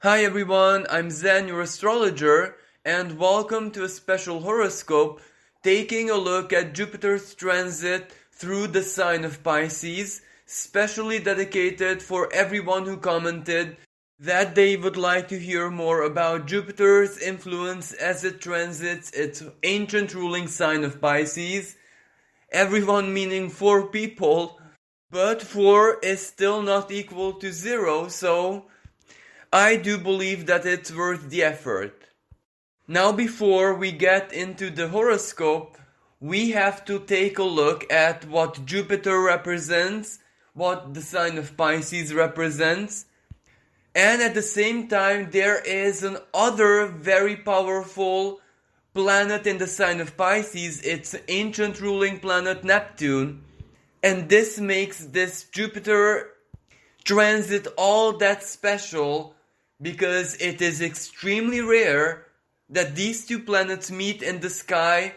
Hi everyone, I'm Zen, your astrologer, and welcome to a special horoscope taking a look at Jupiter's transit through the sign of Pisces, specially dedicated for everyone who commented that they would like to hear more about Jupiter's influence as it transits its ancient ruling sign of Pisces. Everyone meaning 4 people, but 4 is still not equal to 0, so I do believe that it's worth the effort. Now, before we get into the horoscope, we have to take a look at what Jupiter represents, what the sign of Pisces represents, and at the same time, there is another very powerful planet in the sign of Pisces. It's ancient ruling planet Neptune, and this makes this Jupiter transit all that special because it is extremely rare that these two planets meet in the sky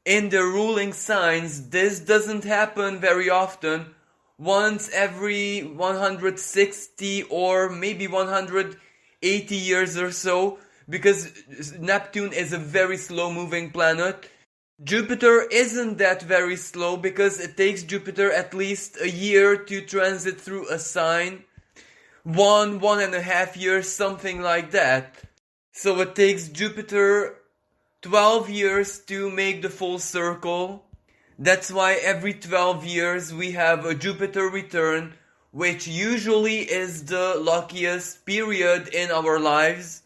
in their ruling signs. This doesn't happen very often, once every 160 or maybe 180 years or so, because Neptune is a very slow moving planet. Jupiter isn't that very slow because it takes Jupiter at least a year to transit through a sign. 1.5 years, something like that. So it takes Jupiter 12 years to make the full circle. That's why every 12 years we have a Jupiter return, which usually is the luckiest period in our lives.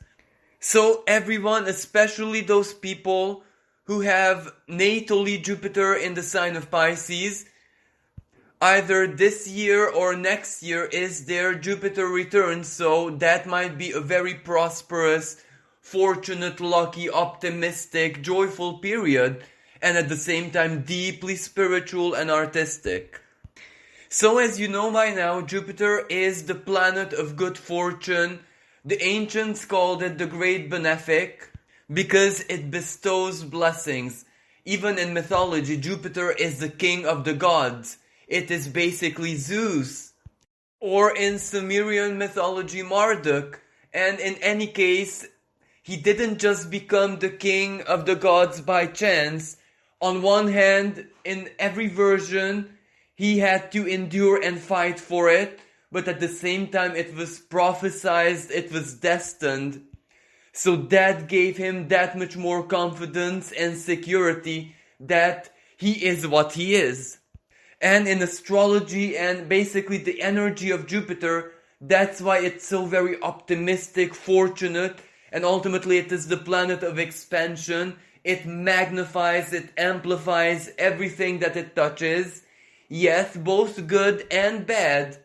So everyone, especially those people who have natally Jupiter in the sign of Pisces, either this year or next year is their Jupiter return, so that might be a very prosperous, fortunate, lucky, optimistic, joyful period, and at the same time deeply spiritual and artistic. So as you know by now, Jupiter is the planet of good fortune. The ancients called it the Great Benefic because it bestows blessings. Even in mythology, Jupiter is the king of the gods. It is basically Zeus, or in Sumerian mythology, Marduk. And in any case, he didn't just become the king of the gods by chance. On one hand, in every version, he had to endure and fight for it, but at the same time it was prophesized, it was destined. So that gave him that much more confidence and security that he is what he is. And in astrology and basically the energy of Jupiter, that's why it's so very optimistic, fortunate, and ultimately it is the planet of expansion. It magnifies, it amplifies everything that it touches. Yes, both good and bad.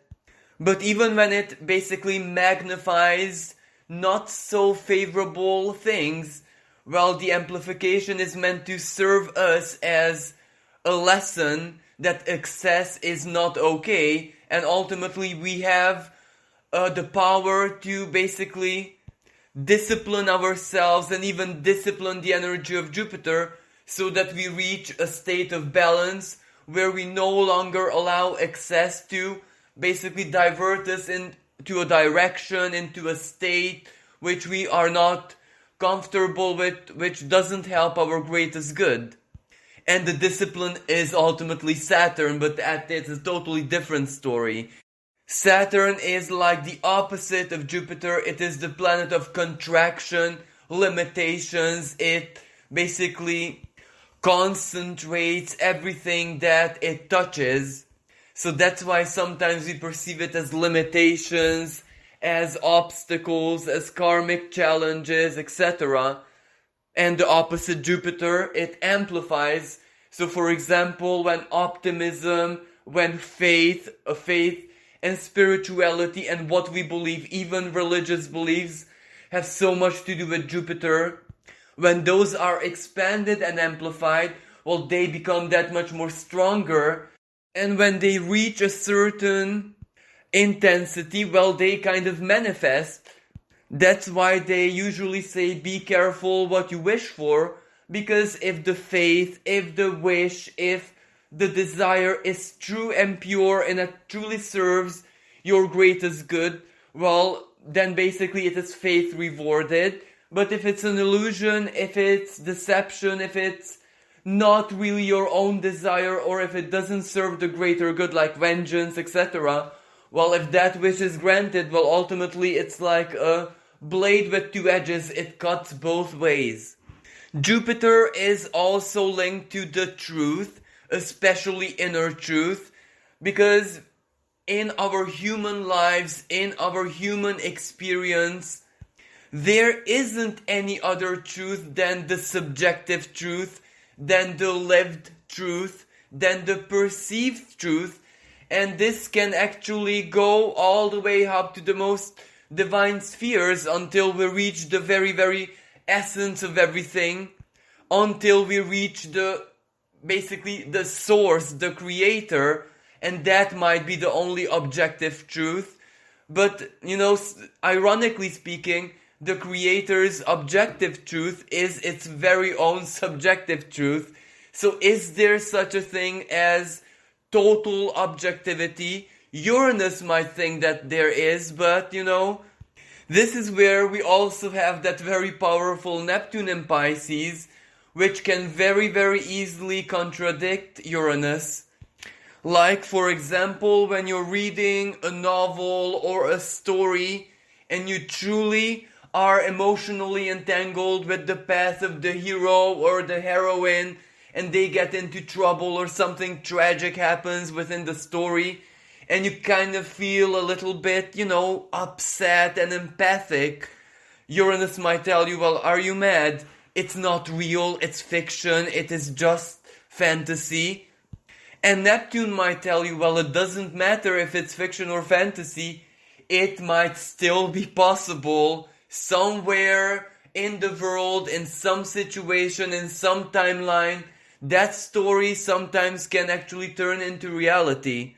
But even when it basically magnifies not so favorable things, well, the amplification is meant to serve us as a lesson that excess is not okay, and ultimately we have the power to basically discipline ourselves and even discipline the energy of Jupiter so that we reach a state of balance where we no longer allow excess to basically divert us into a direction, into a state which we are not comfortable with, which doesn't help our greatest good. And the discipline is ultimately Saturn, but that is a totally different story. Saturn is like the opposite of Jupiter. It is the planet of contraction, limitations. It basically concentrates everything that it touches. So that's why sometimes we perceive it as limitations, as obstacles, as karmic challenges, etc. And the opposite Jupiter, it amplifies. So for example, when optimism, when faith and spirituality and what we believe, even religious beliefs, have so much to do with Jupiter, when those are expanded and amplified, well, they become that much more stronger. And when they reach a certain intensity, well, they kind of manifest. That's why they usually say be careful what you wish for, because if the faith, if the wish, if the desire is true and pure and it truly serves your greatest good, well, then basically it is faith rewarded. But if it's an illusion, if it's deception, if it's not really your own desire, or if it doesn't serve the greater good, like vengeance, etc., well, if that wish is granted, well, ultimately it's like a blade with two edges. It cuts both ways. Jupiter is also linked to the truth, especially inner truth, because in our human lives, in our human experience, there isn't any other truth than the subjective truth, than the lived truth, than the perceived truth, and this can actually go all the way up to the most divine spheres until we reach the very, very essence of everything, until we reach basically the source, the creator, and that might be the only objective truth. But, ironically speaking, the creator's objective truth is its very own subjective truth. So is there such a thing as total objectivity? Uranus might think that there is, but, this is where we also have that very powerful Neptune in Pisces, which can very, very easily contradict Uranus. Like, for example, when you're reading a novel or a story and you truly are emotionally entangled with the path of the hero or the heroine, and they get into trouble or something tragic happens within the story, and you kind of feel a little bit, upset and empathic, Uranus might tell you, well, are you mad? It's not real, it's fiction, it is just fantasy. And Neptune might tell you, well, it doesn't matter if it's fiction or fantasy, it might still be possible somewhere in the world, in some situation, in some timeline. That story sometimes can actually turn into reality.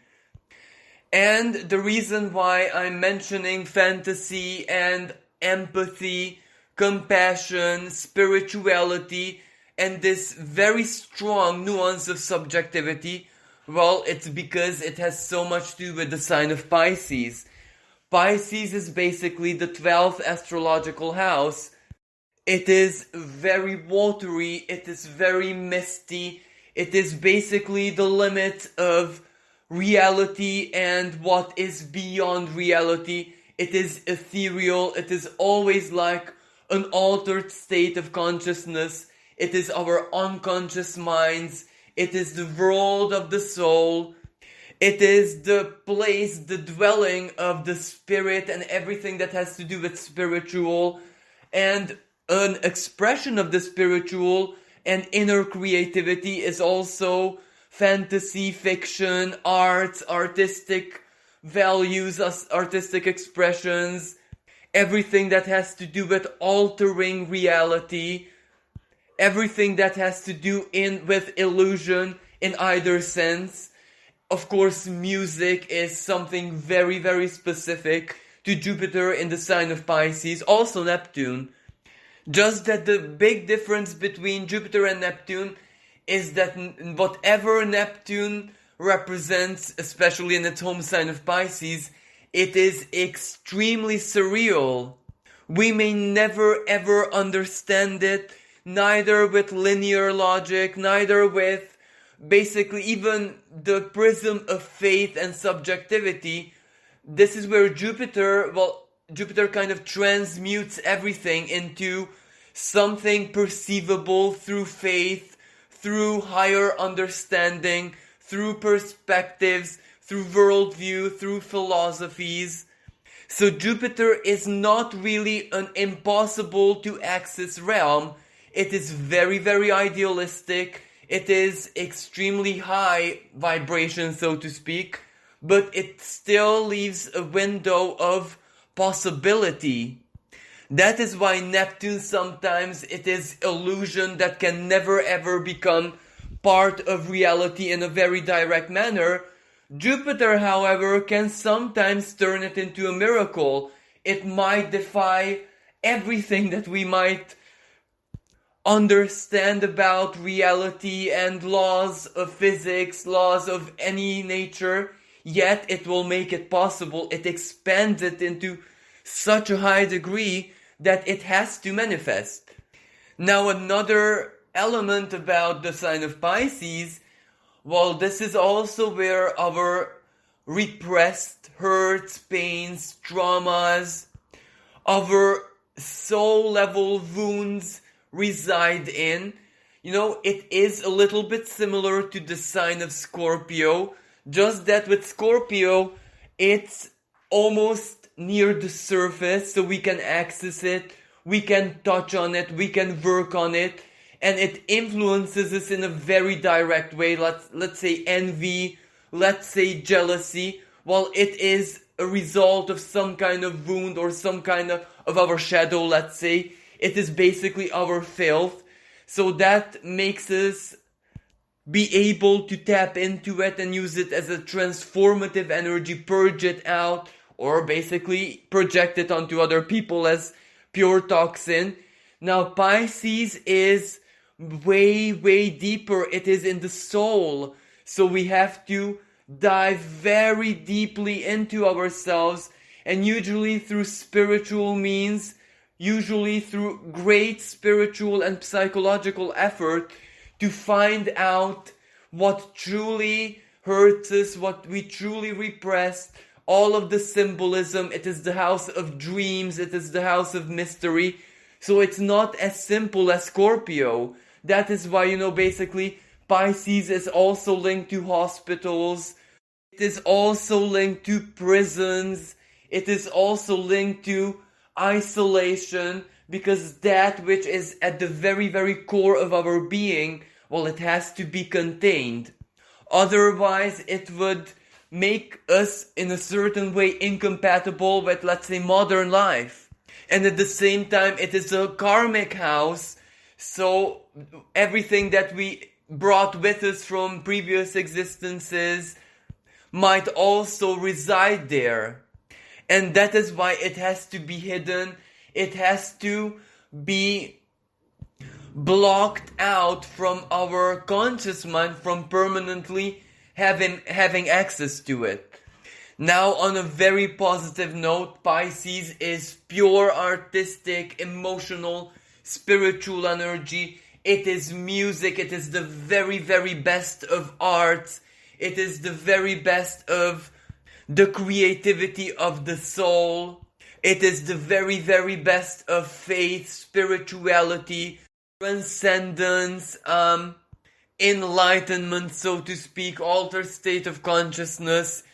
And the reason why I'm mentioning fantasy and empathy, compassion, spirituality, and this very strong nuance of subjectivity, well, it's because it has so much to do with the sign of Pisces. Pisces is basically the 12th astrological house. It is very watery, it is very misty, it is basically the limit of reality and what is beyond reality. It is ethereal, it is always like an altered state of consciousness. It is our unconscious minds. It is the world of the soul. It is the place, the dwelling of the spirit and everything that has to do with spiritual, and an expression of the spiritual and inner creativity is also fantasy, fiction, art, artistic values, artistic expressions, everything that has to do with altering reality, everything that has to do with illusion in either sense. Of course, music is something very, very specific to Jupiter in the sign of Pisces, also Neptune. Just that the big difference between Jupiter and Neptune is that whatever Neptune represents, especially in its home sign of Pisces, it is extremely surreal. We may never ever understand it, neither with linear logic, neither with basically even the prism of faith and subjectivity. This is where Jupiter kind of transmutes everything into something perceivable through faith, through higher understanding, through perspectives, through worldview, through philosophies. So Jupiter is not really an impossible to access realm. It is very, very idealistic. It is extremely high vibration, so to speak, but it still leaves a window of possibility. That is why Neptune sometimes it is illusion that can never ever become part of reality in a very direct manner. Jupiter, however, can sometimes turn it into a miracle. It might defy everything that we might understand about reality and laws of physics, laws of any nature, yet it will make it possible. It expands it into such a high degree that it has to manifest. Now another element about the sign of Pisces, well, this is also where our repressed hurts, pains, traumas, our soul level wounds reside in. It is a little bit similar to the sign of Scorpio, just that with Scorpio, it's almost near the surface, so we can access it, we can touch on it, we can work on it, and it influences us in a very direct way. Let's say envy, let's say jealousy. Well, it is a result of some kind of wound or some kind of our shadow, let's say. It is basically our filth. So that makes us be able to tap into it and use it as a transformative energy, purge it out, or basically project it onto other people as pure toxin. Now Pisces is way, way deeper. It is in the soul. So we have to dive very deeply into ourselves, and usually through spiritual means, usually through great spiritual and psychological effort, to find out what truly hurts us, what we truly repressed, all of the symbolism. It is the house of dreams, it is the house of mystery. So it's not as simple as Scorpio. That is why, basically Pisces is also linked to hospitals. It is also linked to prisons. It is also linked to isolation, because that which is at the very, very core of our being, well, it has to be contained. Otherwise, it would make us in a certain way incompatible with, let's say, modern life. And at the same time, it is a karmic house, so everything that we brought with us from previous existences might also reside there. And that is why it has to be hidden. It has to be blocked out from our conscious mind from permanently having access to it. Now, on a very positive note, Pisces is pure artistic, emotional, spiritual energy. It is music. It is the very, very best of arts. It is the very best of the creativity of the soul. It is the very, very best of faith, spirituality, transcendence, enlightenment, so to speak, altered state of consciousness.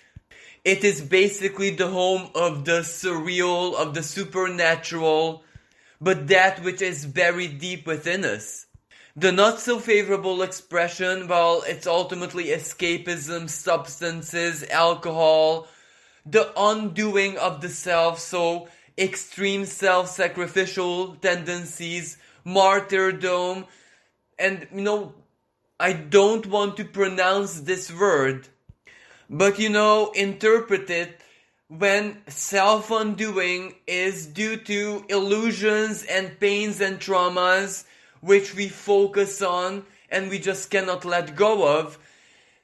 It is basically the home of the surreal, of the supernatural, but that which is buried deep within us. The not so favorable expression, well, it's ultimately escapism, substances, alcohol, the undoing of the self, so extreme self-sacrificial tendencies, martyrdom, and I don't want to pronounce this word, but interpret it when self-undoing is due to illusions and pains and traumas which we focus on and we just cannot let go of.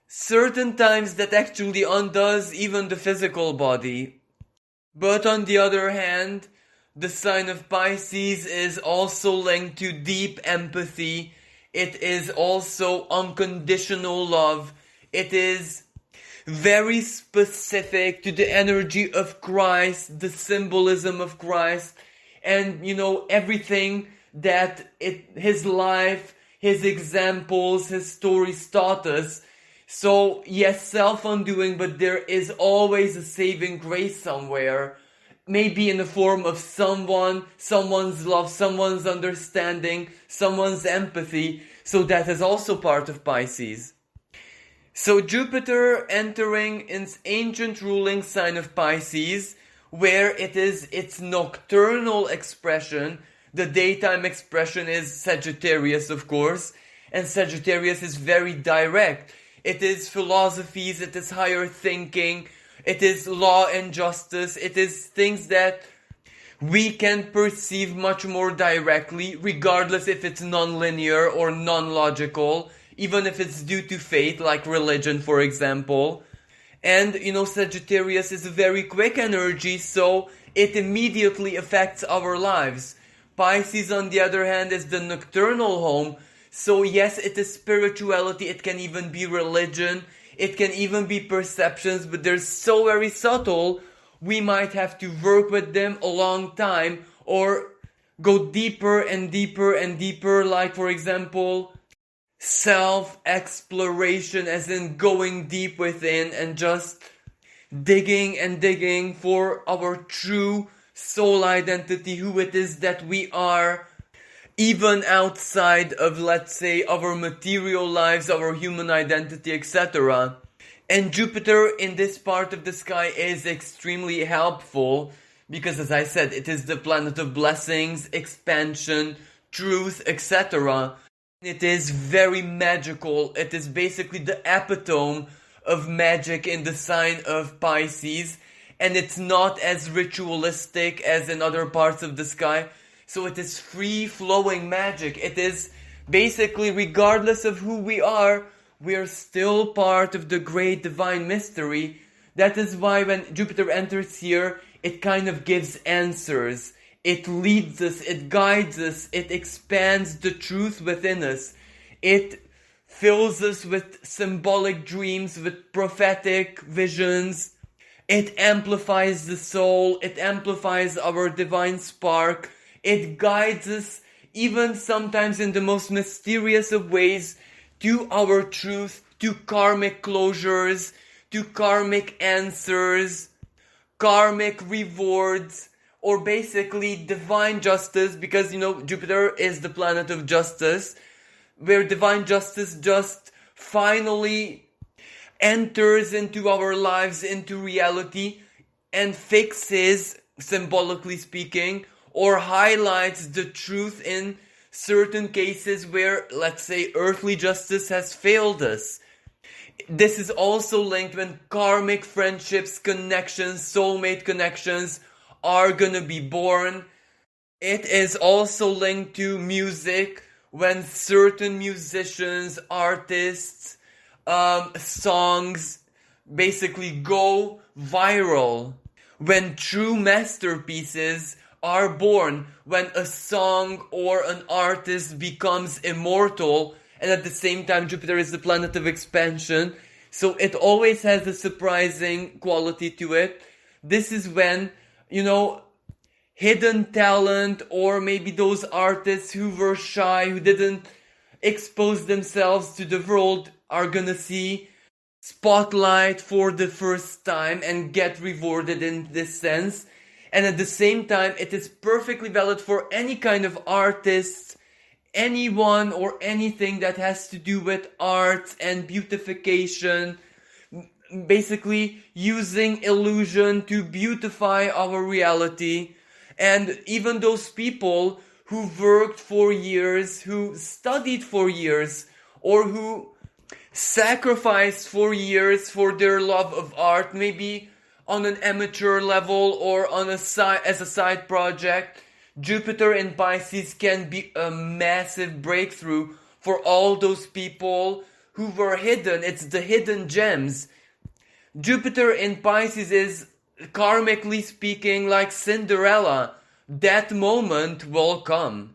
Certain times that actually undoes even the physical body. But on the other hand, the sign of Pisces is also linked to deep empathy. It is also unconditional love. It is very specific to the energy of Christ, the symbolism of Christ, and everything that his life, his examples, his stories taught us. So yes, self-undoing, but there is always a saving grace somewhere. Maybe in the form of someone's love, someone's understanding, someone's empathy. So that is also part of Pisces. So Jupiter entering its ancient ruling sign of Pisces, where it is its nocturnal expression. The daytime expression is Sagittarius, of course, and Sagittarius is very direct. It is philosophies, it is higher thinking, it is law and justice, it is things that we can perceive much more directly, regardless if it's non-linear or non-logical, even if it's due to fate, like religion, for example. And, Sagittarius is a very quick energy, so it immediately affects our lives. Pisces, on the other hand, is the nocturnal home. So yes, it is spirituality, it can even be religion, it can even be perceptions, but they're so very subtle, we might have to work with them a long time or go deeper and deeper and deeper, like for example, self-exploration, as in going deep within and just digging and digging for our true soul identity, who it is that we are, even outside of, let's say, our material lives, our human identity, etc. And Jupiter in this part of the sky is extremely helpful because, as I said, it is the planet of blessings, expansion, truth, etc. It is very magical. It is basically the epitome of magic in the sign of Pisces, and it's not as ritualistic as in other parts of the sky. So it is free-flowing magic. It is basically, regardless of who we are still part of the great divine mystery. That is why when Jupiter enters here, it kind of gives answers. It leads us, it guides us, it expands the truth within us. It fills us with symbolic dreams, with prophetic visions. It amplifies the soul, it amplifies our divine spark. It guides us, even sometimes in the most mysterious of ways, to our truth, to karmic closures, to karmic answers, karmic rewards, or basically divine justice, because Jupiter is the planet of justice, where divine justice just finally enters into our lives, into reality, and fixes, symbolically speaking, or highlights the truth in certain cases where, let's say, earthly justice has failed us. This is also linked when karmic friendships, connections, soulmate connections are gonna be born. It is also linked to music, when certain musicians, artists, songs basically go viral. When true masterpieces are born, when a song or an artist becomes immortal, and at the same time Jupiter is the planet of expansion, so it always has a surprising quality to it. This is when, hidden talent, or maybe those artists who were shy, who didn't expose themselves to the world, are gonna see spotlight for the first time and get rewarded in this sense. And at the same time, it is perfectly valid for any kind of artist, anyone or anything that has to do with art and beautification, basically using illusion to beautify our reality. And even those people who worked for years, who studied for years, or who sacrificed for years for their love of art, maybe on an amateur level or on as a side project, Jupiter in Pisces can be a massive breakthrough for all those people who were hidden. It's the hidden gems. Jupiter in Pisces is, karmically speaking, like Cinderella. That moment will come.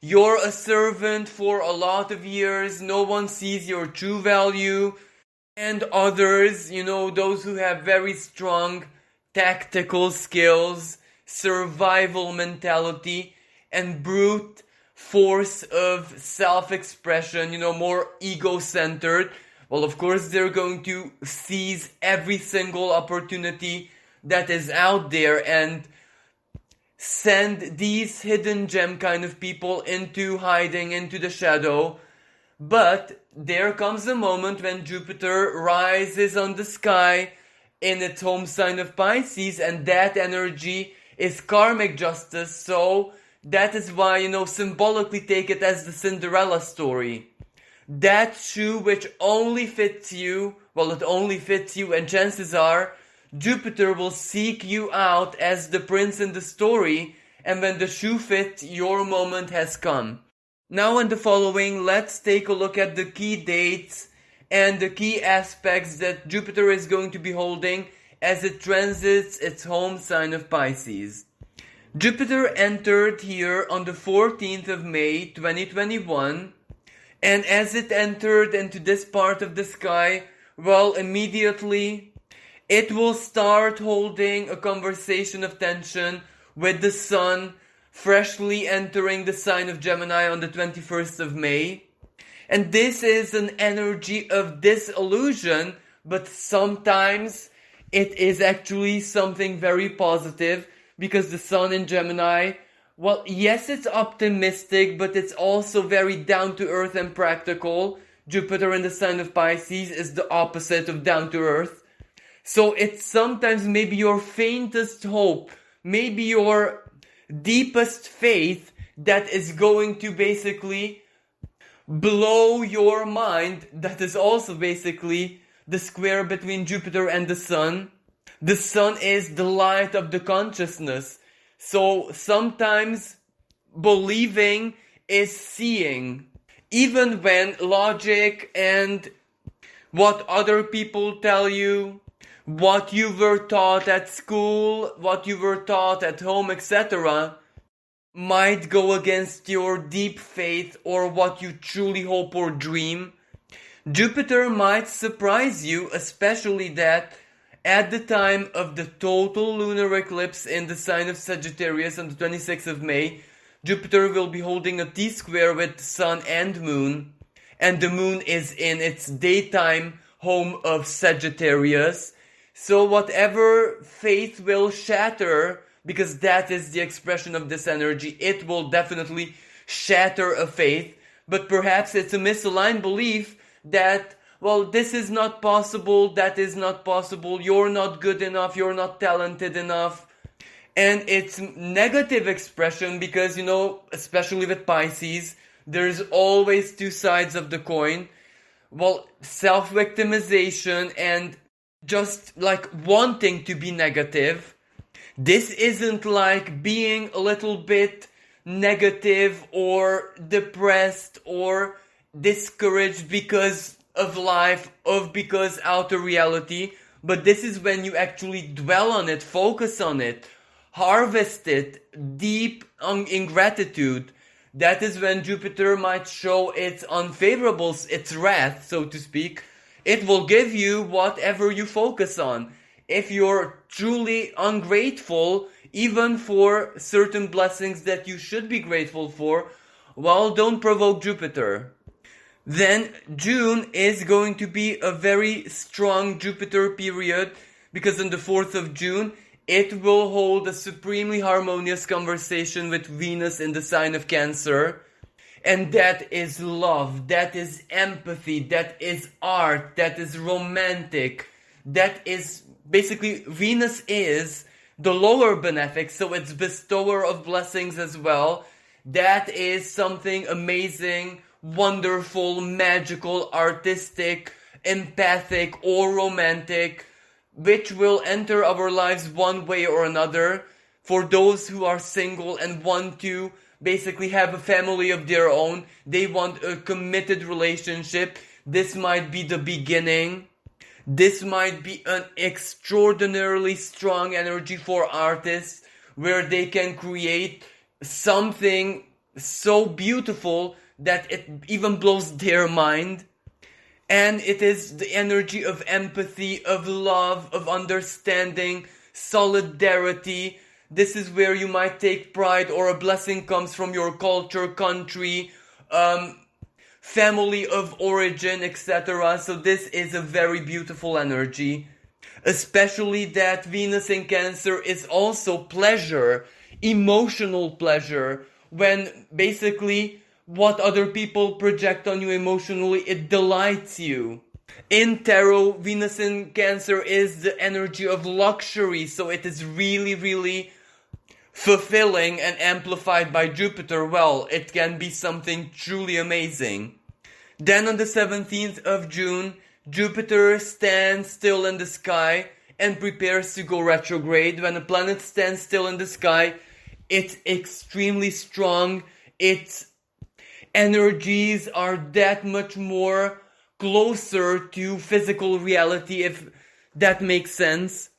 You're a servant for a lot of years, no one sees your true value, and others, those who have very strong tactical skills, survival mentality, and brute force of self-expression, more ego-centered, well, of course, they're going to seize every single opportunity that is out there and send these hidden gem kind of people into hiding, into the shadow. But there comes a moment when Jupiter rises on the sky in its home sign of Pisces, and that energy is karmic justice. So that is why, symbolically take it as the Cinderella story. That shoe which only fits you, well, it only fits you, and chances are Jupiter will seek you out as the prince in the story, and when the shoe fits, your moment has come. Now in the following, let's take a look at the key dates and the key aspects that Jupiter is going to be holding as it transits its home sign of Pisces. Jupiter entered here on the 14th of May 2021, and as it entered into this part of the sky, well, immediately it will start holding a conversation of tension with the Sun freshly entering the sign of Gemini on the 21st of May. And this is an energy of disillusion, but sometimes it is actually something very positive, because the Sun in Gemini, well, yes, it's optimistic, but it's also very down to earth and practical. Jupiter in the sign of Pisces is the opposite of down to earth. So it's sometimes maybe your faintest hope, maybe your deepest faith that is going to basically blow your mind. That is also basically the square between Jupiter and the Sun. The Sun is the light of the consciousness. So sometimes believing is seeing. Even when logic and what other people tell you, what you were taught at school, what you were taught at home, etc., might go against your deep faith or what you truly hope or dream. Jupiter might surprise you, especially that at the time of the total lunar eclipse in the sign of Sagittarius on the 26th of May, Jupiter will be holding a T-square with the Sun and Moon, and the Moon is in its daytime home of Sagittarius. So whatever faith will shatter, because that is the expression of this energy, it will definitely shatter a faith. But perhaps it's a misaligned belief that, well, this is not possible, that is not possible, you're not good enough, you're not talented enough. And it's negative expression because, especially with Pisces, there's always two sides of the coin. Well, self-victimization and just like wanting to be negative. This isn't like being a little bit negative or depressed or discouraged because of life, because outer reality, but this is when you actually dwell on it, focus on it, harvest it deep in gratitude. That is when Jupiter might show its unfavorables, its wrath, so to speak. It will give you whatever you focus on. If you're truly ungrateful, even for certain blessings that you should be grateful for, well, don't provoke Jupiter. Then June is going to be a very strong Jupiter period, because on the 4th of June, it will hold a supremely harmonious conversation with Venus in the sign of Cancer. And that is love, that is empathy, that is art, that is romantic, that is basically, Venus is the lower benefic, so it's bestower of blessings as well. That is something amazing, wonderful, magical, artistic, empathic, or romantic, which will enter our lives one way or another. For those who are single and want to basically have a family of their own, they want a committed relationship, this might be the beginning. This might be an extraordinarily strong energy for artists, where they can create something so beautiful that it even blows their mind. And it is the energy of empathy, of love, of understanding, solidarity. This is where you might take pride, or a blessing comes from your culture, country, family of origin, etc. So this is a very beautiful energy. Especially that Venus in Cancer is also pleasure, emotional pleasure, when basically what other people project on you emotionally, it delights you. In tarot, Venus in Cancer is the energy of luxury, so it is really, really fulfilling and amplified by Jupiter. Well, it can be something truly amazing. Then on the 17th of June, Jupiter stands still in the sky and prepares to go retrograde. When a planet stands still in the sky, it's extremely strong. Its energies are that much more closer to physical reality, if that makes sense.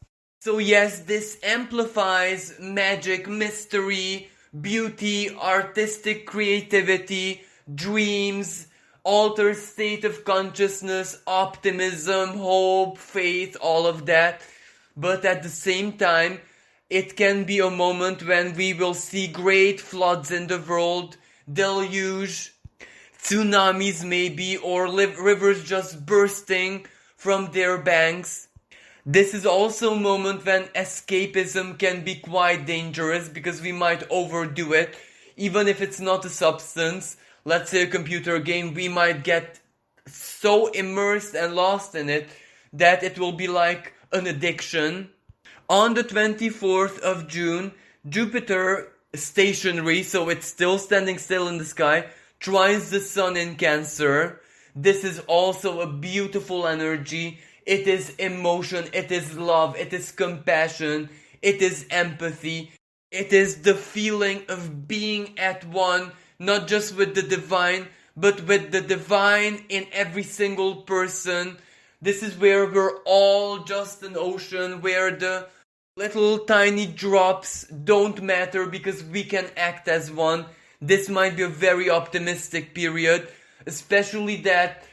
So yes, this amplifies magic, mystery, beauty, artistic creativity, dreams, altered state of consciousness, optimism, hope, faith, all of that. But at the same time, it can be a moment when we will see great floods in the world, deluge, tsunamis maybe, or rivers just bursting from their banks. This is also a moment when escapism can be quite dangerous because we might overdo it. Even if it's not a substance, let's say a computer game, we might get so immersed and lost in it that it will be like an addiction. On the 24th of June, Jupiter, stationary, so it's still standing still in the sky, trines the Sun in Cancer. This is also a beautiful energy. It is emotion, it is love, it is compassion, it is empathy. It is the feeling of being at one, not just with the divine, but with the divine in every single person. This is where we're all just an ocean, where the little tiny drops don't matter because we can act as one. This might be a very optimistic period, especially that,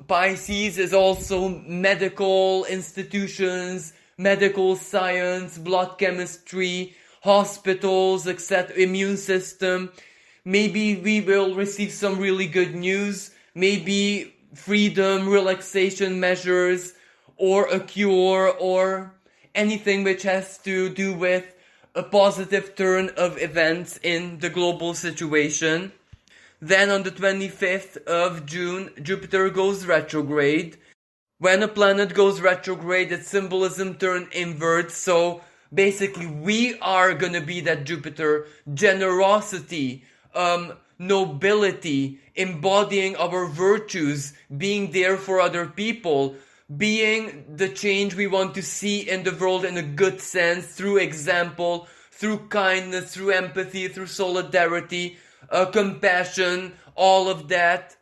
Pisces is also medical institutions, medical science, blood chemistry, hospitals, etc., immune system. Maybe we will receive some really good news, maybe freedom, relaxation measures, or a cure, or anything which has to do with a positive turn of events in the global situation. Then on the 25th of June, Jupiter goes retrograde. When a planet goes retrograde, its symbolism turns inward. So basically, we are gonna be that Jupiter. Generosity, nobility, embodying our virtues, being there for other people, being the change we want to see in the world in a good sense, through example, through kindness, through empathy, through solidarity, compassion, all of that.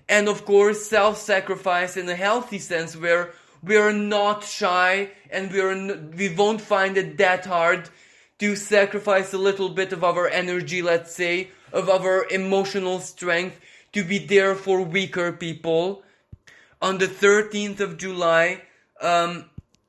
And of course, self-sacrifice in a healthy sense, where we're not shy and we won't find it that hard to sacrifice a little bit of our energy, let's say, of our emotional strength, to be there for weaker people. On the 13th of July, a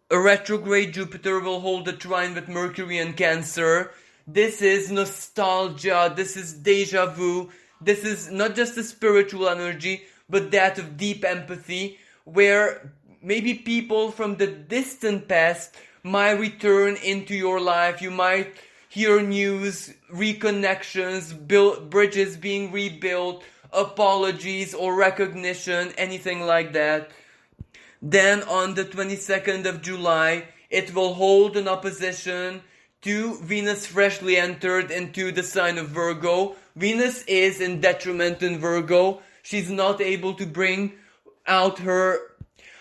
retrograde Jupiter will hold a trine with Mercury in Cancer. This is nostalgia, this is deja vu, this is not just a spiritual energy, but that of deep empathy, where maybe people from the distant past might return into your life. You might hear news, reconnections, bridges being rebuilt, apologies or recognition, anything like that. Then on the 22nd of July, it will hold an opposition to Venus freshly entered into the sign of Virgo. Venus is in detriment in Virgo. She's not able to bring out her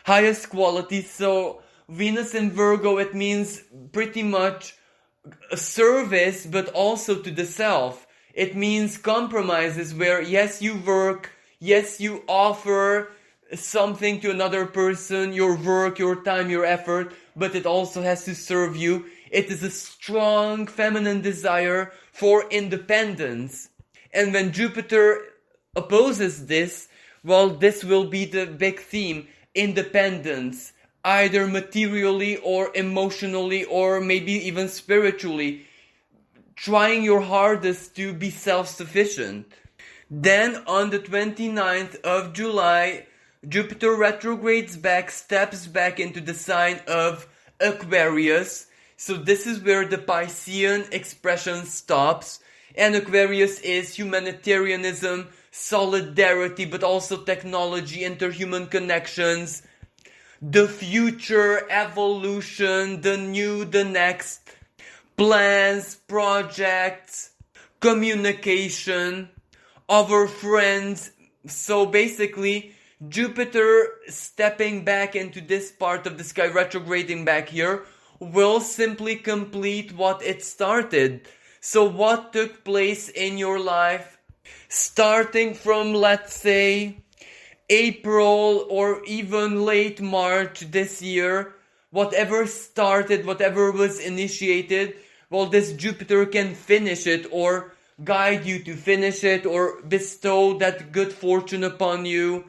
highest qualities. So Venus in Virgo, it means pretty much a service, but also to the self. It means compromises where, yes, you work, yes, you offer something to another person, your work, your time, your effort, but it also has to serve you. It is a strong feminine desire for independence. And when Jupiter opposes this, well, this will be the big theme. Independence, either materially or emotionally or maybe even spiritually. Trying your hardest to be self-sufficient. Then on the 29th of July, Jupiter retrogrades back, steps back into the sign of Aquarius. So this is where the Piscean expression stops. And Aquarius is humanitarianism, solidarity, but also technology, interhuman connections, the future, evolution, the new, the next, plans, projects, communication, our friends. So basically, Jupiter stepping back into this part of the sky, retrograding back here, will simply complete what it started. So what took place in your life, starting from, let's say, April or even late March this year, whatever started, whatever was initiated, well, this Jupiter can finish it or guide you to finish it or bestow that good fortune upon you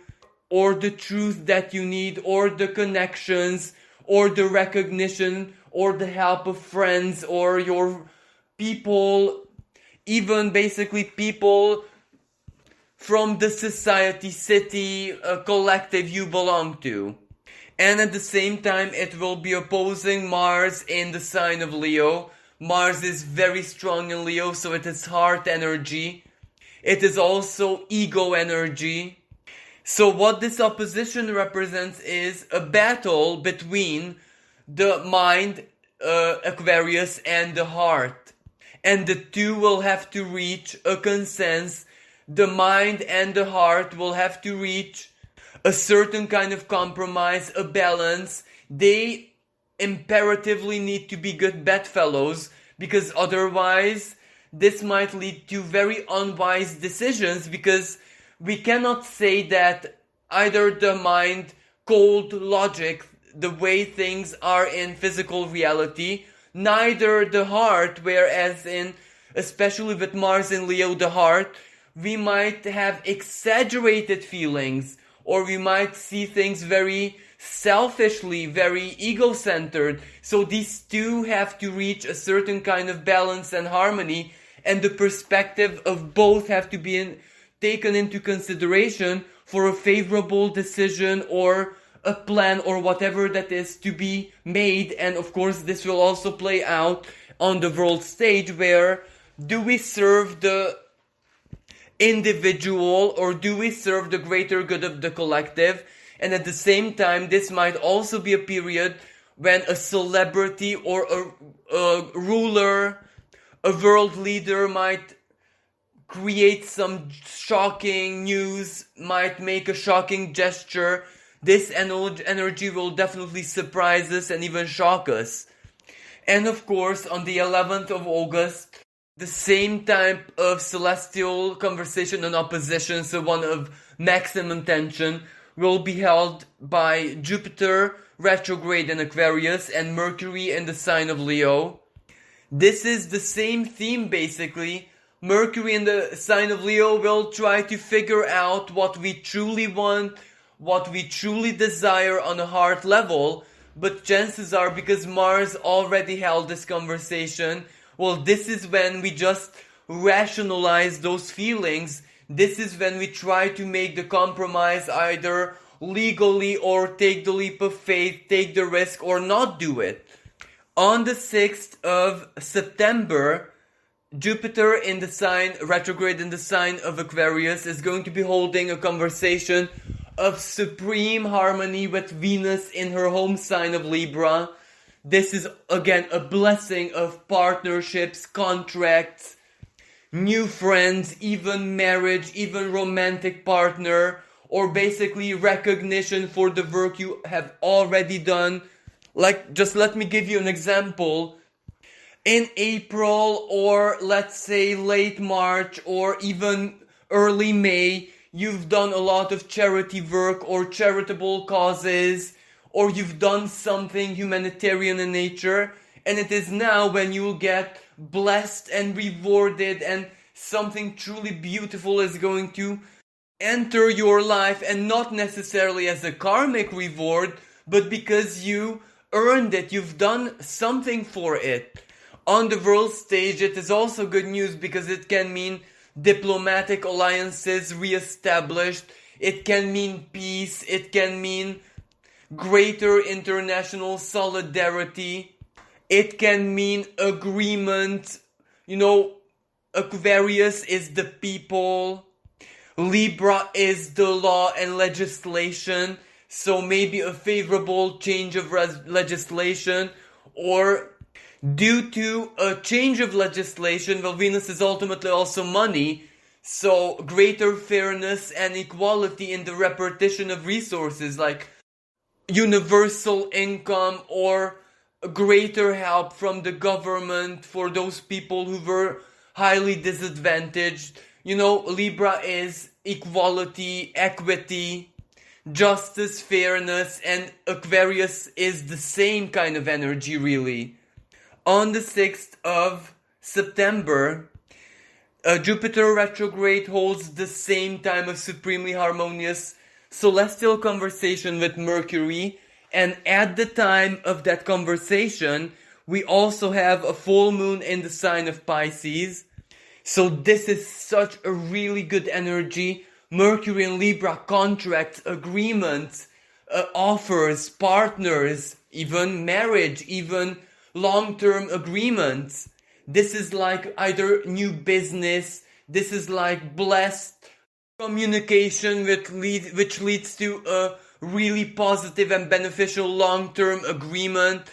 or the truth that you need or the connections or the recognition or the help of friends or your people, even basically people from the society, city, collective you belong to. And at the same time, it will be opposing Mars in the sign of Leo. Mars is very strong in Leo, so it is heart energy. It is also ego energy. So what this opposition represents is a battle between the mind, Aquarius, and the heart. And the two will have to reach a consensus. The mind and the heart will have to reach a certain kind of compromise, a balance. They imperatively need to be good bedfellows, because otherwise this might lead to very unwise decisions, because we cannot say that either the mind, cold logic, the way things are in physical reality, neither the heart, whereas in, especially with Mars in Leo, the heart, we might have exaggerated feelings, or we might see things very selfishly, very ego-centered. So these two have to reach a certain kind of balance and harmony, and the perspective of both have to be taken into consideration for a favorable decision or a plan or whatever that is to be made. And of course this will also play out on the world stage, where do we serve the individual or do we serve the greater good of the collective? And at the same time, this might also be a period when a celebrity or a ruler, a world leader might create some shocking news, might make a shocking gesture. This energy will definitely surprise us and even shock us. And of course, on the 11th of August, the same type of celestial conversation and opposition, so one of maximum tension, will be held by Jupiter retrograde in Aquarius and Mercury in the sign of Leo. This is the same theme basically. Mercury in the sign of Leo will try to figure out what we truly want, what we truly desire on a heart level, but chances are, because Mars already held this conversation, well, this is when we just rationalize those feelings. This is when we try to make the compromise either legally or take the leap of faith, take the risk or not do it. On the 6th of September, Jupiter in the sign, retrograde in the sign of Aquarius, is going to be holding a conversation of supreme harmony with Venus in her home sign of Libra. This is again a blessing of partnerships, contracts, new friends, even marriage, even romantic partner, or basically recognition for the work you have already done. Like, just let me give you an example. In April, or let's say late March, or even early May, you've done a lot of charity work or charitable causes, or you've done something humanitarian in nature, and it is now when you will get blessed and rewarded, and something truly beautiful is going to enter your life, and not necessarily as a karmic reward, but because you earned it, you've done something for it. On the world stage, it is also good news because it can mean diplomatic alliances re-established, it can mean peace, it can mean greater international solidarity, it can mean agreement. You know, Aquarius is the people, Libra is the law and legislation, so maybe a favorable change of legislation, or due to a change of legislation, well, Venus is ultimately also money, so greater fairness and equality in the repartition of resources, like universal income or greater help from the government for those people who were highly disadvantaged. You know, Libra is equality, equity. justice, fairness, and Aquarius is the same kind of energy, really. On the 6th of September, Jupiter retrograde holds the same time of supremely harmonious celestial conversation with Mercury, and at the time of that conversation, we also have a full moon in the sign of Pisces. So this is such a really good energy. Mercury in Libra, contracts, agreements, offers, partners, even marriage, even long-term agreements. This is like either new business, this is like blessed communication which leads to a really positive and beneficial long-term agreement.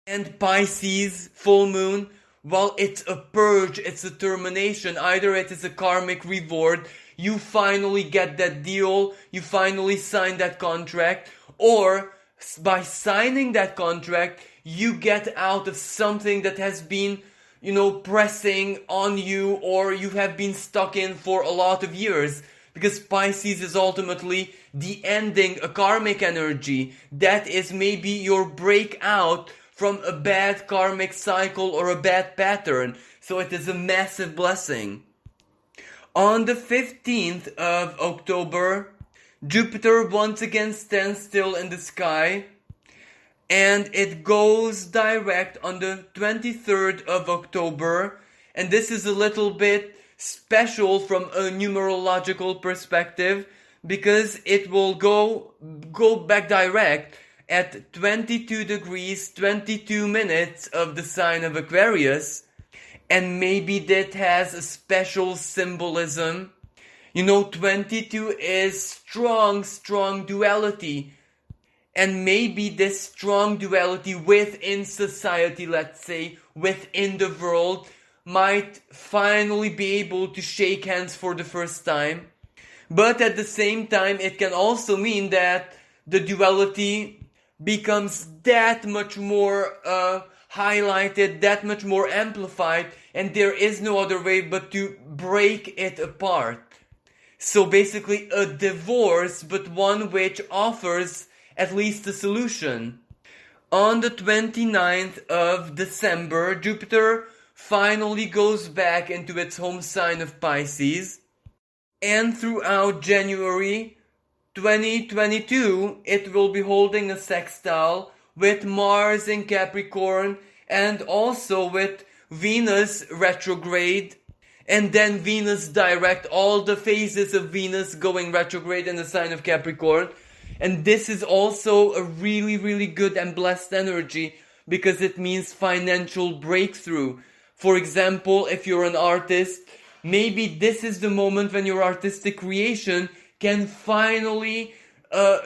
And Pisces, full moon, well, it's a purge, it's a termination. Either it is a karmic reward, you finally get that deal, you finally sign that contract, or by signing that contract, you get out of something that has been, pressing on you, or you have been stuck in for a lot of years. Because Pisces is ultimately the ending, a karmic energy. That is maybe your breakout from a bad karmic cycle or a bad pattern. So it is a massive blessing. On the 15th of October, Jupiter once again stands still in the sky, and it goes direct on the 23rd of October, and this is a little bit special from a numerological perspective, because it will go back direct at 22 degrees 22 minutes of the sign of Aquarius. And maybe that has a special symbolism. 22 is strong duality. And maybe this strong duality within society, let's say, within the world, might finally be able to shake hands for the first time. But at the same time, it can also mean that the duality becomes that much more highlighted, that much more amplified, and there is no other way but to break it apart. So basically a divorce, but one which offers at least a solution. On the 29th of December, Jupiter finally goes back into its home sign of Pisces, and throughout January 2022, it will be holding a sextile with Mars in Capricorn and also with Venus retrograde, and then Venus direct, all the phases of Venus going retrograde in the sign of Capricorn. And this is also a really, really good and blessed energy because it means financial breakthrough. For example, if you're an artist, maybe this is the moment when your artistic creation can finally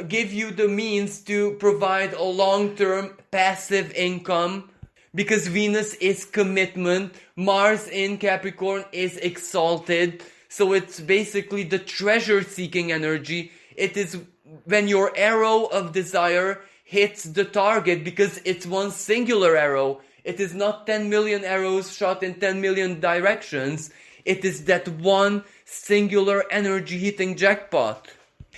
give you the means to provide a long-term passive income, because Venus is commitment, Mars in Capricorn is exalted, so it's basically the treasure-seeking energy. It is when your arrow of desire hits the target, because it's one singular arrow. It is not 10 million arrows shot in 10 million directions. It is that one singular energy hitting jackpot.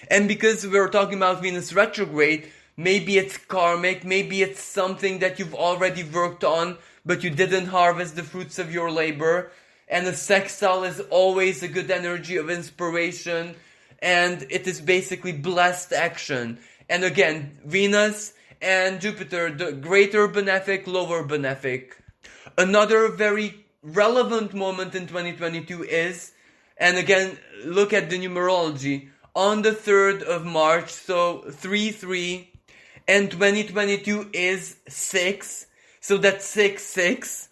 And because we're talking about Venus retrograde, maybe it's karmic, maybe it's something that you've already worked on, but you didn't harvest the fruits of your labor. And a sextile is always a good energy of inspiration, and it is basically blessed action. And again, Venus and Jupiter, the greater benefic, lower benefic. Another very relevant moment in 2022 is, and again, look at the numerology, on the 3rd of March, so 3-3, and 2022 is 6, so that's 6-6.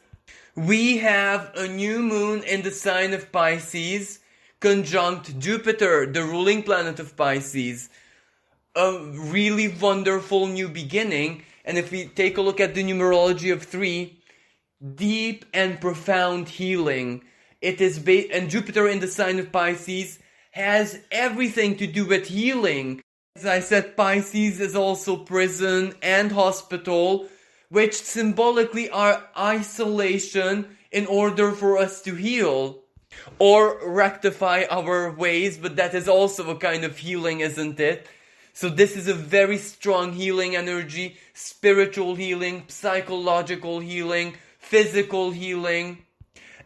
We have a new moon in the sign of Pisces, conjunct Jupiter, the ruling planet of Pisces. A really wonderful new beginning. And if we take a look at the numerology of 3, deep and profound healing. It is and Jupiter in the sign of Pisces has everything to do with healing. As I said, Pisces is also prison and hospital, which symbolically are isolation in order for us to heal or rectify our ways, but that is also a kind of healing, isn't it? So this is a very strong healing energy, spiritual healing, psychological healing, physical healing,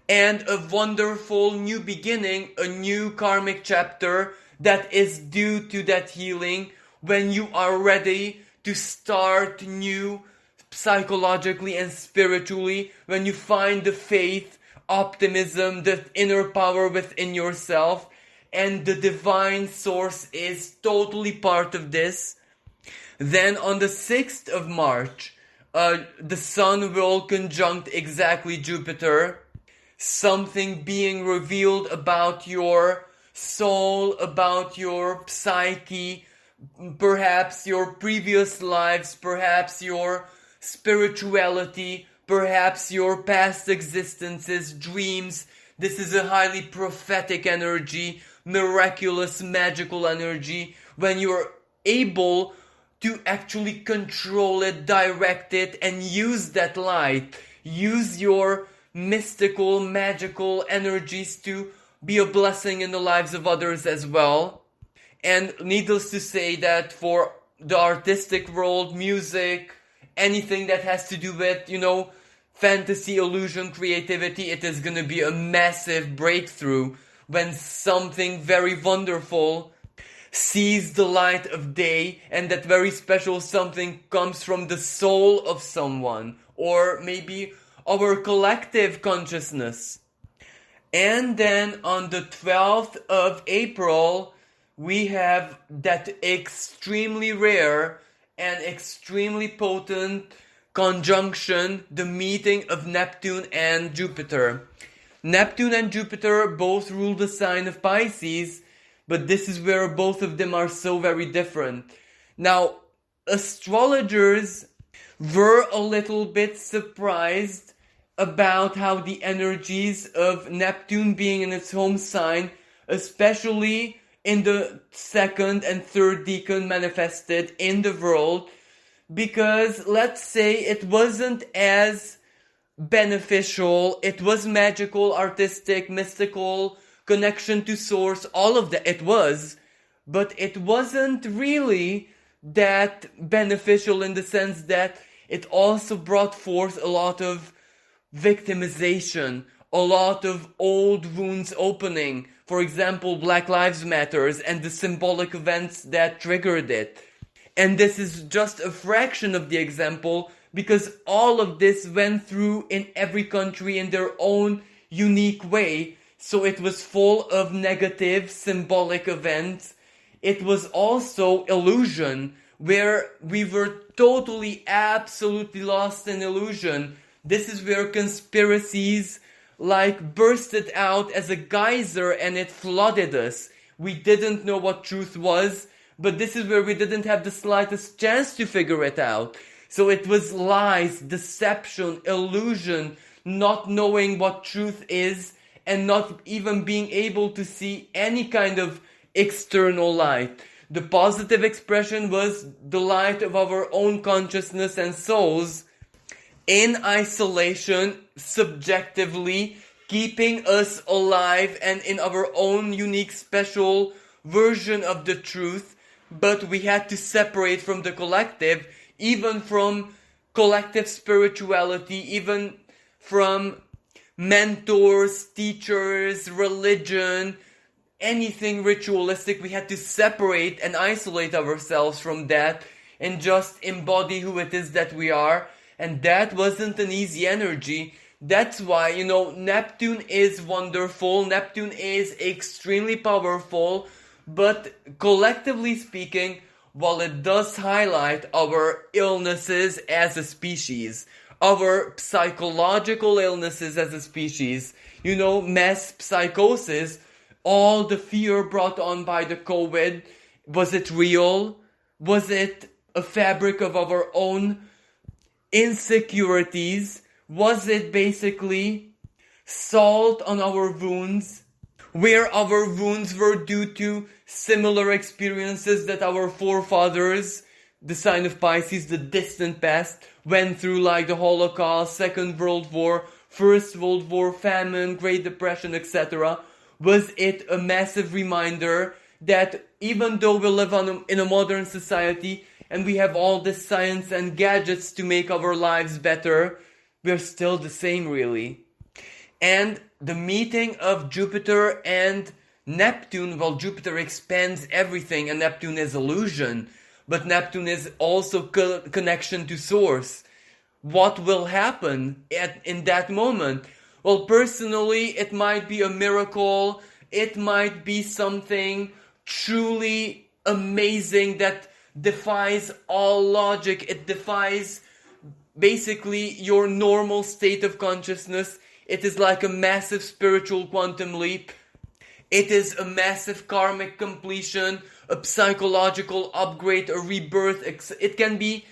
and a wonderful new beginning, a new karmic chapter that is due to that healing when you are ready to start new psychologically and spiritually, when you find the faith, optimism, the inner power within yourself, and the divine source is totally part of this. Then on the 6th of March, the sun will conjunct exactly Jupiter, something being revealed about your soul, about your psyche, perhaps your previous lives, perhaps your spirituality, perhaps your past existences, dreams. This is a highly prophetic energy, miraculous, magical energy, when you're able to actually control it, direct it, and use that light. Use your mystical, magical energies to be a blessing in the lives of others as well. And needless to say that for the artistic world, music, anything that has to do with, fantasy, illusion, creativity, it is gonna be a massive breakthrough when something very wonderful sees the light of day, and that very special something comes from the soul of someone, or maybe our collective consciousness. And then on the 12th of April, we have that extremely rare and extremely potent conjunction, the meeting of Neptune and Jupiter. Neptune and Jupiter both rule the sign of Pisces, but this is where both of them are so very different. Now, astrologers were a little bit surprised about how the energies of Neptune being in its home sign, especially in the second and third decan, manifested in the world, because let's say it wasn't as beneficial, it was magical, artistic, mystical, connection to source, all of that it was, but it wasn't really that beneficial in the sense that it also brought forth a lot of victimization, a lot of old wounds opening. For example, Black Lives Matters and the symbolic events that triggered it. And this is just a fraction of the example, because all of this went through in every country in their own unique way. So it was full of negative symbolic events. It was also illusion, where we were totally, absolutely lost in illusion. This is where conspiracies bursted out as a geyser and it flooded us. We didn't know what truth was, but this is where we didn't have the slightest chance to figure it out. So it was lies, deception, illusion, not knowing what truth is, and not even being able to see any kind of external light. The positive expression was the light of our own consciousness and souls in isolation, subjectively, keeping us alive and in our own unique special version of the truth. But we had to separate from the collective, even from collective spirituality, even from mentors, teachers, religion, anything ritualistic. We had to separate and isolate ourselves from that and just embody who it is that we are. And that wasn't an easy energy. That's why, Neptune is wonderful. Neptune is extremely powerful. But collectively speaking, while it does highlight our illnesses as a species, our psychological illnesses as a species, mass psychosis, all the fear brought on by the COVID, was it real? Was it a fabric of our own insecurities? Was it basically salt on our wounds, where our wounds were due to similar experiences that our forefathers, the sign of Pisces, the distant past, went through, like the Holocaust, Second World War, First World War, famine, Great Depression, etc.? Was it a massive reminder that even though we live in a modern society and we have all this science and gadgets to make our lives better, we're still the same, really. And the meeting of Jupiter and Neptune, well, Jupiter expands everything and Neptune is illusion, but Neptune is also connection to source. What will happen in that moment? Well, personally, it might be a miracle. It might be something truly amazing that defies all logic. It defies basically your normal state of consciousness. It is like a massive spiritual quantum leap. It is a massive karmic completion, a psychological upgrade, a rebirth. It can be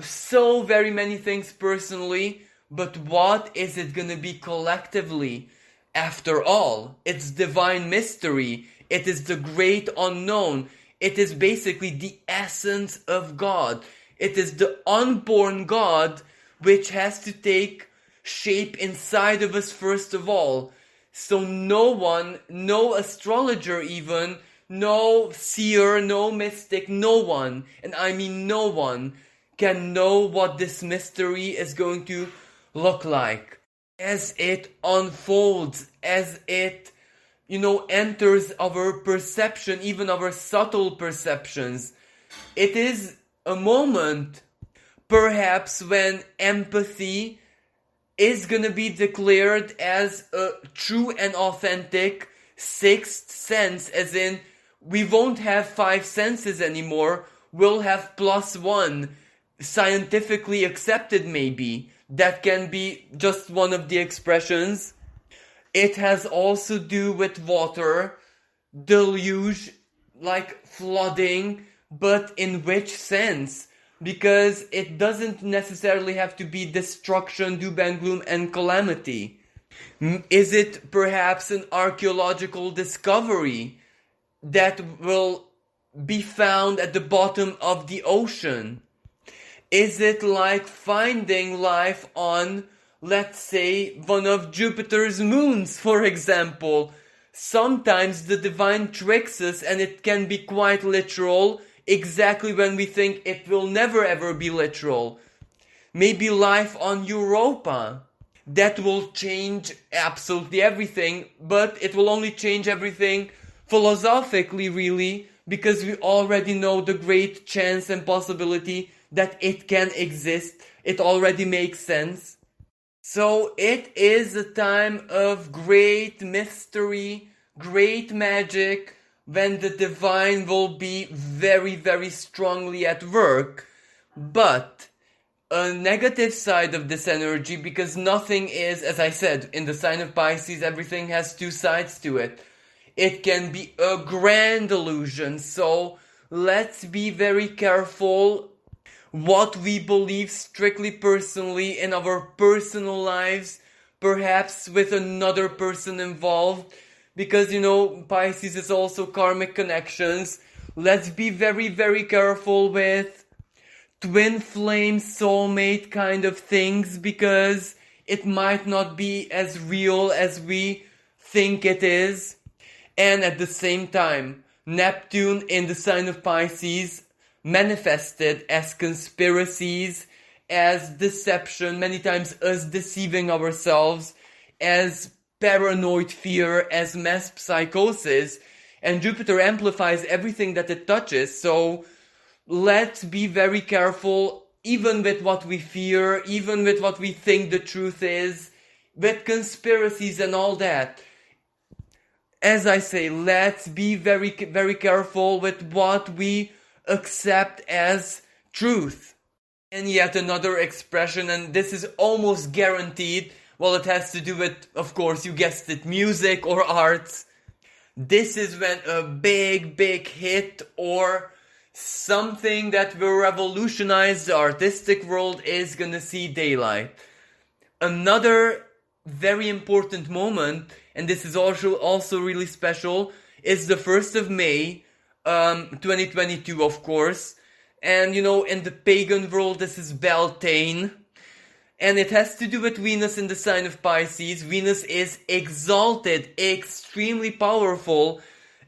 so very many things personally, but what is it gonna be collectively? After all, it's divine mystery. It is the great unknown. It is basically the essence of God. It is the unborn God which has to take shape inside of us first of all. So no one, no astrologer even, no seer, no mystic, no one, and I mean no one, can know what this mystery is going to look like as it unfolds, as it, enters our perception, even our subtle perceptions. It is a moment, perhaps, when empathy is gonna be declared as a true and authentic sixth sense, as in, we won't have five senses anymore, we'll have +1, scientifically accepted maybe. That can be just one of the expressions. It has also to do with water, deluge, like flooding, but in which sense? Because it doesn't necessarily have to be destruction, doom and gloom, and calamity. Is it perhaps an archaeological discovery that will be found at the bottom of the ocean? Is it like finding life on, let's say, one of Jupiter's moons, for example? Sometimes the divine tricks us and it can be quite literal, exactly when we think it will never ever be literal. Maybe life on Europa. That will change absolutely everything, but it will only change everything philosophically, really, because we already know the great chance and possibility that it can exist. It already makes sense. So it is a time of great mystery, great magic, when the divine will be very, very strongly at work. But a negative side of this energy, because nothing is, as I said, in the sign of Pisces, everything has two sides to it. It can be a grand illusion, so let's be very careful what we believe strictly personally in our personal lives, perhaps with another person involved, because Pisces is also karmic connections. Let's be very, very careful with twin flame, soulmate kind of things, because it might not be as real as we think it is. And at the same time, Neptune in the sign of Pisces manifested as conspiracies, as deception, many times us deceiving ourselves, as paranoid fear, as mass psychosis, and Jupiter amplifies everything that it touches. So let's be very careful, even with what we fear, even with what we think the truth is, with conspiracies and all that. As I say, let's be very, very careful with what we accept as truth. And yet another expression, and this is almost guaranteed, well, it has to do with, of course, you guessed it, music or arts. This is when a big, big hit or something that will revolutionize the artistic world is gonna see daylight. Another very important moment, and this is also really special, is the 1st of May, 2022, of course. And in the pagan world, this is Beltane. And it has to do with Venus in the sign of Pisces. Venus is exalted, extremely powerful,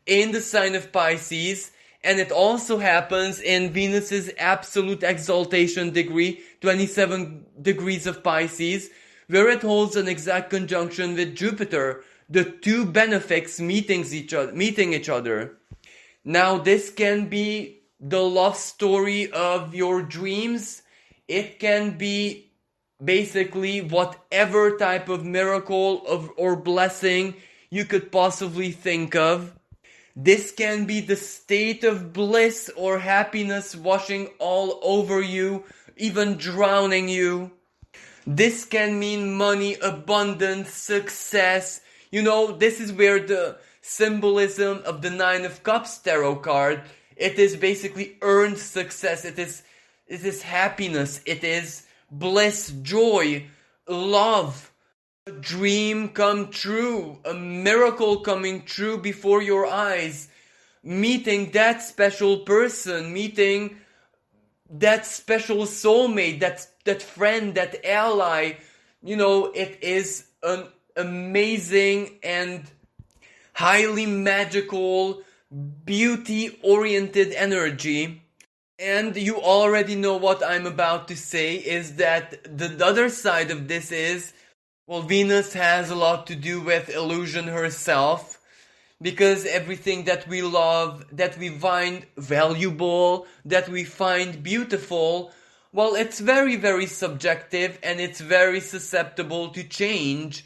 in the sign of Pisces, and it also happens in Venus's absolute exaltation degree, 27 degrees of Pisces, where it holds an exact conjunction with Jupiter, the two benefics meeting each other. Now, this can be the love story of your dreams. It can be basically whatever type of miracle or blessing you could possibly think of. This can be the state of bliss or happiness washing all over you, even drowning you. This can mean money, abundance, success. You know, this is where the symbolism of the Nine of Cups tarot card, it is basically earned success. It is happiness. It is bliss, joy, love, a dream come true, a miracle coming true before your eyes, meeting that special person, meeting that special soulmate, that friend, that ally. You know, it is an amazing and highly magical, beauty-oriented energy. And you already know what I'm about to say, is that the other side of this is, well, Venus has a lot to do with illusion herself, because everything that we love, that we find valuable, that we find beautiful, well, it's very, very subjective and it's very susceptible to change.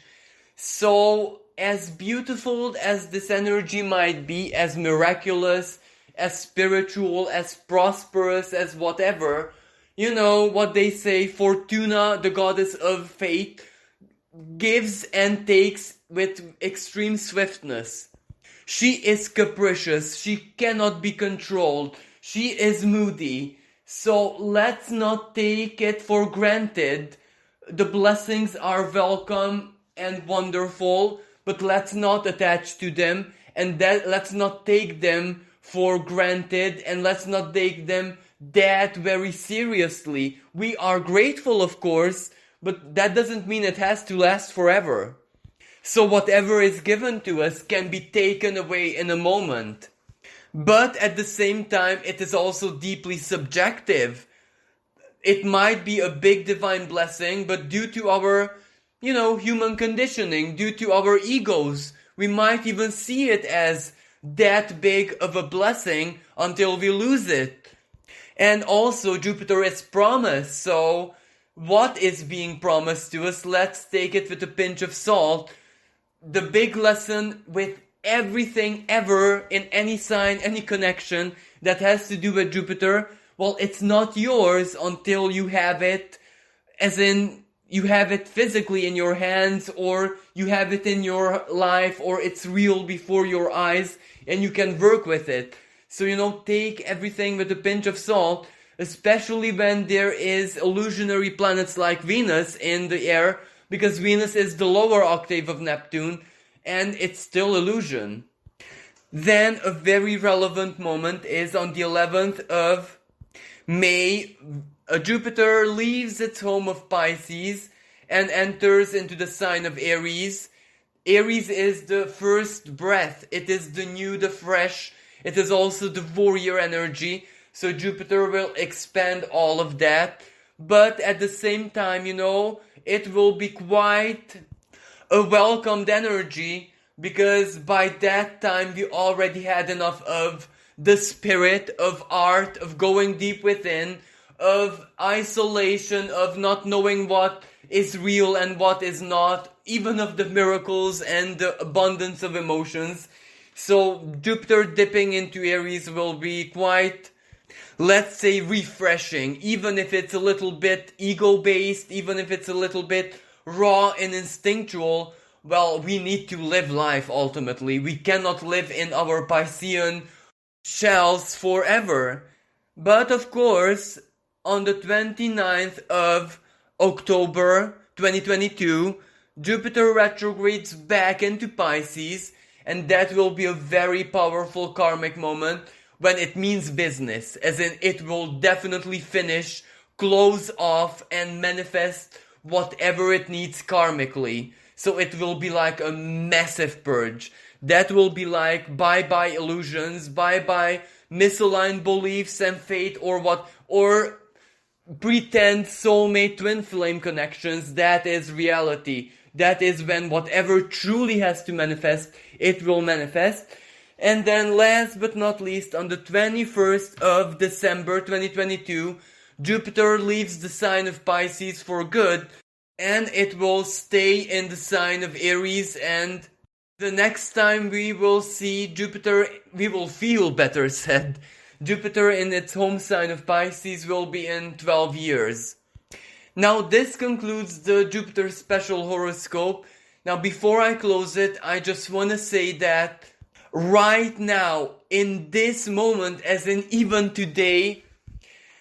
So, as beautiful as this energy might be, as miraculous, as spiritual, as prosperous, as whatever, you know what they say, Fortuna, the goddess of fate, gives and takes with extreme swiftness. She is capricious, she cannot be controlled, she is moody. So let's not take it for granted. The blessings are welcome and wonderful, but let's not attach to them, and let's not take them for granted, and let's not take them that very seriously. We are grateful, of course, but that doesn't mean it has to last forever. So whatever is given to us can be taken away in a moment. But at the same time, it is also deeply subjective. It might be a big divine blessing, but due to our, human conditioning, due to our egos, we might even see it as that big of a blessing until we lose it. And also, Jupiter is promise, so what is being promised to us? Let's take it with a pinch of salt. The big lesson with everything ever in any sign, any connection that has to do with Jupiter, well, it's not yours until you have it, as in you have it physically in your hands, or you have it in your life, or it's real before your eyes and you can work with it. So, take everything with a pinch of salt, especially when there is illusionary planets like Venus in the air, because Venus is the lower octave of Neptune, and it's still illusion. Then a very relevant moment is on the 11th of May. Jupiter leaves its home of Pisces and enters into the sign of Aries. Aries is the first breath. It is the new, the fresh. It is also the warrior energy. So Jupiter will expand all of that. But at the same time, it will be quite a welcomed energy, because by that time we already had enough of the spirit of art, of going deep within, of isolation, of not knowing what is real and what is not, even of the miracles and the abundance of emotions. So Jupiter dipping into Aries will be quite, let's say, refreshing, even if it's a little bit ego-based, even if it's a little bit raw and instinctual. Well, we need to live life ultimately. We cannot live in our Piscean shells forever. But of course, on the 29th of October 2022, Jupiter retrogrades back into Pisces, and that will be a very powerful karmic moment when it means business, as in it will definitely finish, close off, and manifest whatever it needs karmically. So it will be like a massive purge. that will be like bye-bye illusions, bye-bye misaligned beliefs and fate, or pretend soulmate twin flame connections. That is reality. That is when whatever truly has to manifest, it will manifest. And then last but not least, on the 21st of December 2022, Jupiter leaves the sign of Pisces for good, and it will stay in the sign of Aries, and the next time we will see Jupiter, we will feel better said, Jupiter in its home sign of Pisces will be in 12 years. Now this concludes the Jupiter special horoscope. Now before I close it, I just want to say that right now, in this moment, as in even today,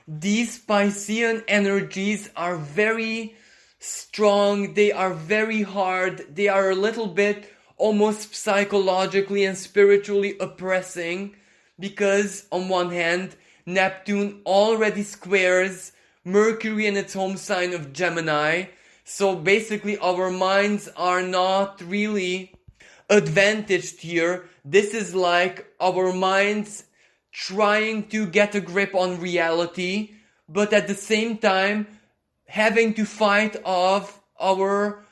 these Piscean energies are very strong, they are very hard, they are a little bit almost psychologically and spiritually oppressing, because on one hand, Neptune already squares Mercury in its home sign of Gemini, so basically our minds are not really advantaged here. This is like our minds trying to get a grip on reality, but at the same time having to fight off our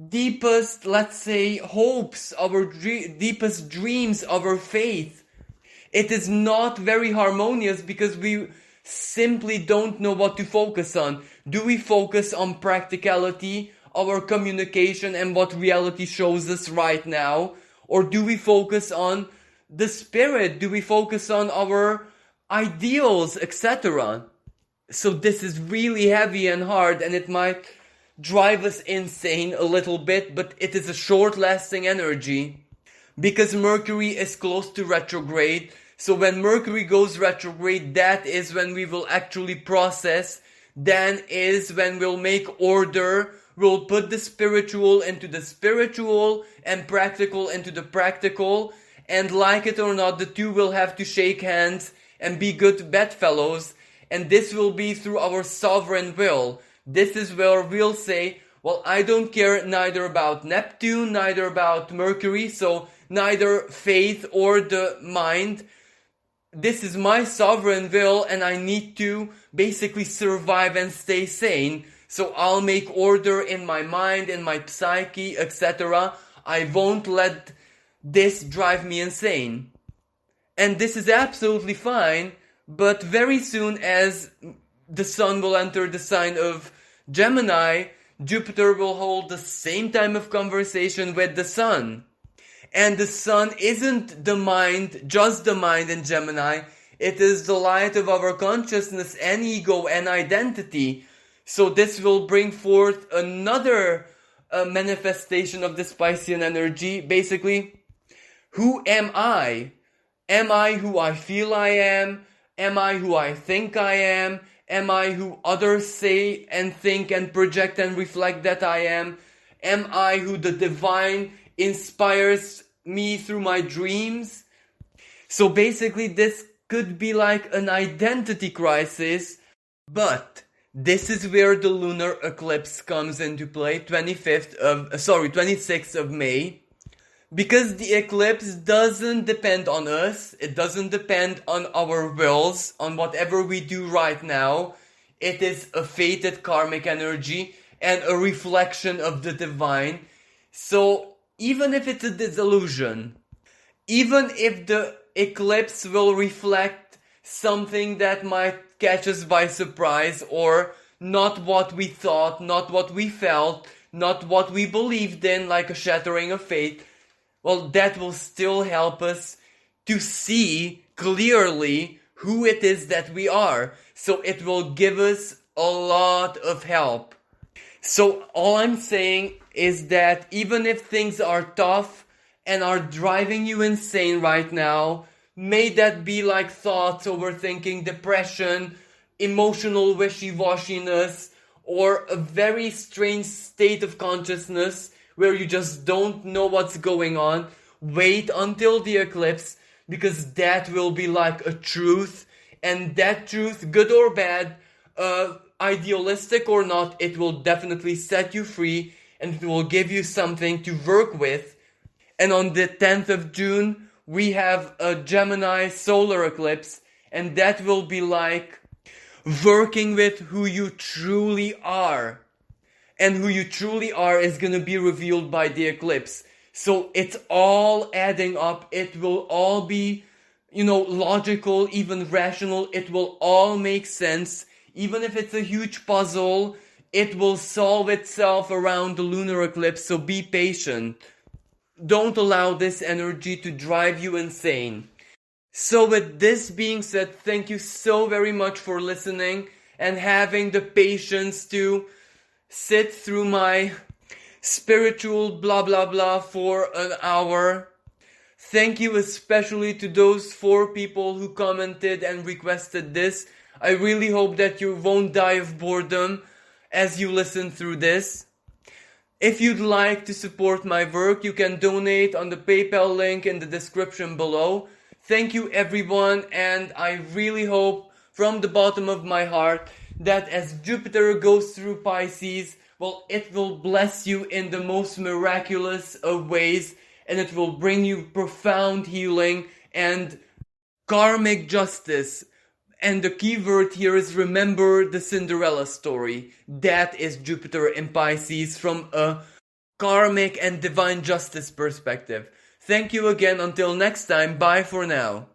deepest, let's say, hopes, our deepest dreams, our faith. It is not very harmonious because we simply don't know what to focus on. Do we focus on practicality, our communication, and what reality shows us right now? Or do we focus on the spirit? Do we focus on our ideals, etc.? So this is really heavy and hard, and it might drive us insane a little bit, but it is a short-lasting energy because Mercury is close to retrograde. So when Mercury goes retrograde, that is when we will actually process, then is when we'll make order, we'll put the spiritual into the spiritual and practical into the practical, and like it or not, the two will have to shake hands and be good bedfellows, and this will be through our sovereign will. This is where we'll say, well, I don't care neither about Neptune, neither about Mercury, so neither faith or the mind. This is my sovereign will, and I need to basically survive and stay sane. So I'll make order in my mind, in my psyche, etc. I won't let this drive me insane. And this is absolutely fine, but very soon as the sun will enter the sign of Gemini, Jupiter will hold the same time of conversation with the sun. And the sun isn't the mind, just the mind in Gemini. It is the light of our consciousness and ego and identity. So this will bring forth another manifestation of this Piscean energy. Basically, who am I? Am I who I feel I am? Am I who I think I am? Am I who others say and think and project and reflect that I am? Am I who the divine inspires me through my dreams? So basically this could be like an identity crisis, but this is where the lunar eclipse comes into play, 26th of May. Because the eclipse doesn't depend on us, it doesn't depend on our wills, on whatever we do right now. It is a fated karmic energy and a reflection of the divine. So even if it's a disillusion, even if the eclipse will reflect something that might catch us by surprise, or not what we thought, not what we felt, not what we believed in, like a shattering of fate, well, that will still help us to see clearly who it is that we are. So it will give us a lot of help. So all I'm saying is that even if things are tough and are driving you insane right now, may that be like thoughts, overthinking, depression, emotional wishy-washiness, or a very strange state of consciousness where you just don't know what's going on. Wait until the eclipse, because that will be like a truth, and that truth, good or bad, idealistic or not, it will definitely set you free, and it will give you something to work with. And on the 10th of June, we have a Gemini solar eclipse, and that will be like working with who you truly are. And who you truly are is gonna be revealed by the eclipse. So it's all adding up. It will all be, logical, even rational. It will all make sense. Even if it's a huge puzzle, it will solve itself around the lunar eclipse. So be patient. Don't allow this energy to drive you insane. So with this being said, thank you so very much for listening and having the patience to sit through my spiritual blah blah blah for an hour. Thank you especially to those 4 people who commented and requested this. I really hope that you won't die of boredom as you listen through this. If you'd like to support my work, you can donate on the PayPal link in the description below. Thank you everyone, and I really hope from the bottom of my heart that as Jupiter goes through Pisces, well, it will bless you in the most miraculous of ways, and it will bring you profound healing and karmic justice. And the key word here is remember the Cinderella story. That is Jupiter in Pisces from a karmic and divine justice perspective. Thank you again. Until next time. Bye for now.